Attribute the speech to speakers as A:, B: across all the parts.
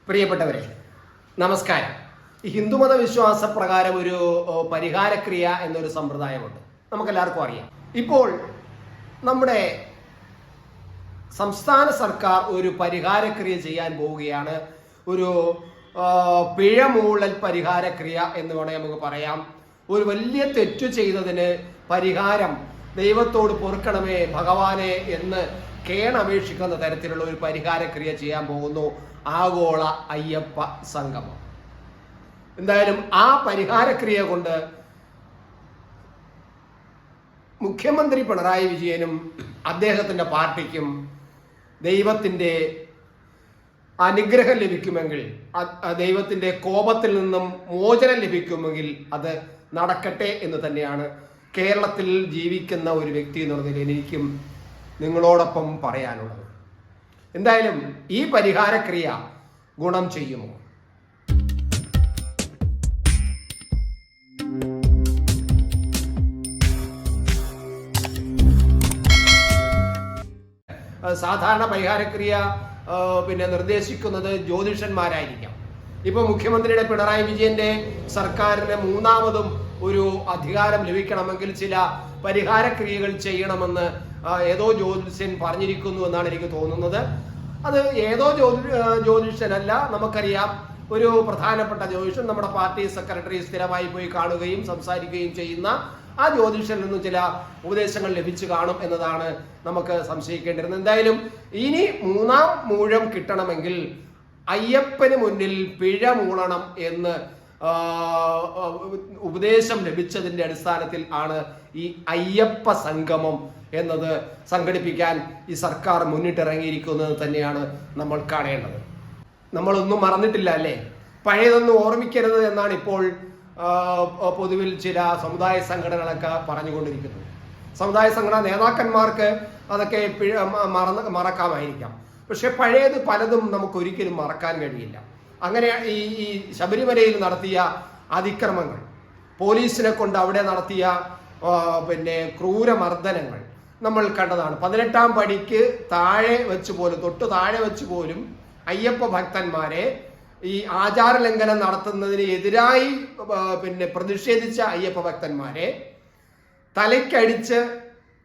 A: പ്രിയപ്പെട്ടവരെ, നമസ്കാരം. ഹിന്ദുമത വിശ്വാസ പ്രകാരം ഒരു പരിഹാരക്രിയ എന്നൊരു സമ്പ്രദായമുണ്ട്, നമുക്കെല്ലാവർക്കും അറിയാം. ഇപ്പോൾ നമ്മുടെ സംസ്ഥാന സർക്കാർ ഒരു പരിഹാരക്രിയ ചെയ്യാൻ പോവുകയാണ്. ഒരു പിഴമൂളൽ പരിഹാരക്രിയ എന്ന് വേണമെങ്കിൽ നമുക്ക് പറയാം. ഒരു വലിയ തെറ്റു ചെയ്തതിന് പരിഹാരം, ദൈവത്തോട് പൊറുക്കണമേ ഭഗവാനെ എന്ന് കേണപേക്ഷിക്കുന്ന തരത്തിലുള്ള ഒരു പരിഹാരക്രിയ ചെയ്യാൻ പോകുന്നു ആഗോള അയ്യപ്പ സംഗമം. എന്തായാലും ആ പരിഹാരക്രിയ കൊണ്ട് മുഖ്യമന്ത്രി പിണറായി വിജയനും അദ്ദേഹത്തിന്റെ പാർട്ടിക്കും ദൈവത്തിന്റെ അനുഗ്രഹം ലഭിക്കുമെങ്കിൽ, ദൈവത്തിന്റെ കോപത്തിൽ നിന്നും മോചനം ലഭിക്കുമെങ്കിൽ അത് നടക്കട്ടെ എന്ന് തന്നെയാണ് കേരളത്തിൽ ജീവിക്കുന്ന ഒരു വ്യക്തി എന്നുള്ള നിലയിൽ എനിക്കും നിങ്ങളോടൊപ്പം പറയാനുള്ളത്. എന്തായാലും ഈ പരിഹാരക്രിയ ഗുണം ചെയ്യുമോ? സാധാരണ പരിഹാരക്രിയ നിർദ്ദേശിക്കുന്നത് ജ്യോതിഷന്മാരായിരിക്കാം. ഇപ്പൊ മുഖ്യമന്ത്രിയുടെ പിണറായി വിജയന്റെ സർക്കാരിന് മൂന്നാമതും ഒരു അധികാരം ലഭിക്കണമെങ്കിൽ ചില പരിഹാരക്രിയകൾ ചെയ്യണമെന്ന് ഏതോ ജ്യോതിഷൻ പറഞ്ഞിരിക്കുന്നു എന്നാണ് എനിക്ക് തോന്നുന്നത്. അത് ഏതോ ജ്യോതിഷനല്ല, നമുക്കറിയാം ഒരു പ്രധാനപ്പെട്ട ജ്യോതിഷൻ, നമ്മുടെ പാർട്ടി സെക്രട്ടറി സ്ഥിരമായി പോയി കാണുകയും സംസാരിക്കുകയും ചെയ്യുന്ന ആ ജ്യോതിഷനിൽ നിന്ന് ചില ഉപദേശങ്ങൾ ലഭിച്ചു കാണും എന്നതാണ് നമുക്ക് സംശയിക്കേണ്ടിരുന്നത്. എന്തായാലും ഇനി മൂന്നാം മൂഴം കിട്ടണമെങ്കിൽ അയ്യപ്പന് മുന്നിൽ പിഴ മൂളണം എന്ന് ഉപദേശം ലഭിച്ചതിന്റെ അടിസ്ഥാനത്തിൽ ആണ് ഈ അയ്യപ്പ സംഗമം എന്നത് സംഘടിപ്പിക്കാൻ ഈ സർക്കാർ മുന്നിട്ടിറങ്ങിയിരിക്കുന്നത് തന്നെയാണ് നമ്മൾ കാണേണ്ടത്. നമ്മളൊന്നും മറന്നിട്ടില്ല അല്ലേ? പഴയതൊന്നും ഓർമ്മിക്കരുത് എന്നാണ് ഇപ്പോൾ പൊതുവിൽ ചില സമുദായ സംഘടനകളൊക്കെ പറഞ്ഞുകൊണ്ടിരിക്കുന്നത്. സമുദായ സംഘടനാ നേതാക്കന്മാർക്ക് അതൊക്കെ മറക്കാമായിരിക്കാം, പക്ഷെ പഴയത് പലതും നമുക്ക് ഒരിക്കലും മറക്കാൻ കഴിയില്ല. അങ്ങനെ ഈ ശബരിമലയിൽ നടത്തിയ അതിക്രമങ്ങൾ, പോലീസിനെ കൊണ്ട് അവിടെ നടത്തിയ ക്രൂരമർദ്ദനങ്ങൾ നമ്മൾ കണ്ടതാണ്. 18-ാം പടിക്ക് താഴെ വെച്ച് പോലും, തൊട്ട് താഴെ വെച്ച് പോലും അയ്യപ്പ ഭക്തന്മാരെ ഈ ആചാര ലംഘനം നടത്തുന്നതിന് എതിരായി പ്രതിഷേധിച്ച അയ്യപ്പ ഭക്തന്മാരെ തലയ്ക്കടിച്ച്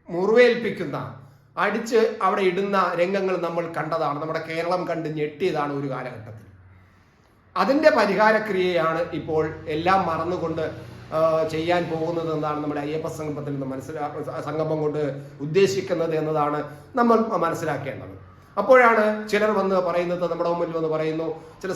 A: മുറിവേൽപ്പിക്കുന്ന, അടിച്ച് അവിടെ ഇടുന്ന രംഗങ്ങൾ നമ്മൾ കണ്ടതാണ്. നമ്മുടെ കേരളം കണ്ട് ഞെട്ടിയതാണ് ഒരു കാലഘട്ടത്തിൽ. അതിന്റെ പരിഹാരക്രിയയാണ് ഇപ്പോൾ എല്ലാം മറന്നുകൊണ്ട് ചെയ്യാൻ പോകുന്നത് എന്നാണ് നമ്മുടെ അയ്യപ്പ സംഗമത്തിൽ നിന്ന് സംഗമം കൊണ്ട് ഉദ്ദേശിക്കുന്നത് എന്നതാണ് നമ്മൾ മനസ്സിലാക്കേണ്ടത്. അപ്പോഴാണ് ചിലർ വന്ന് പറയുന്നത്, നമ്മുടെ മുമ്പിൽ വന്ന് പറയുന്നു, ചില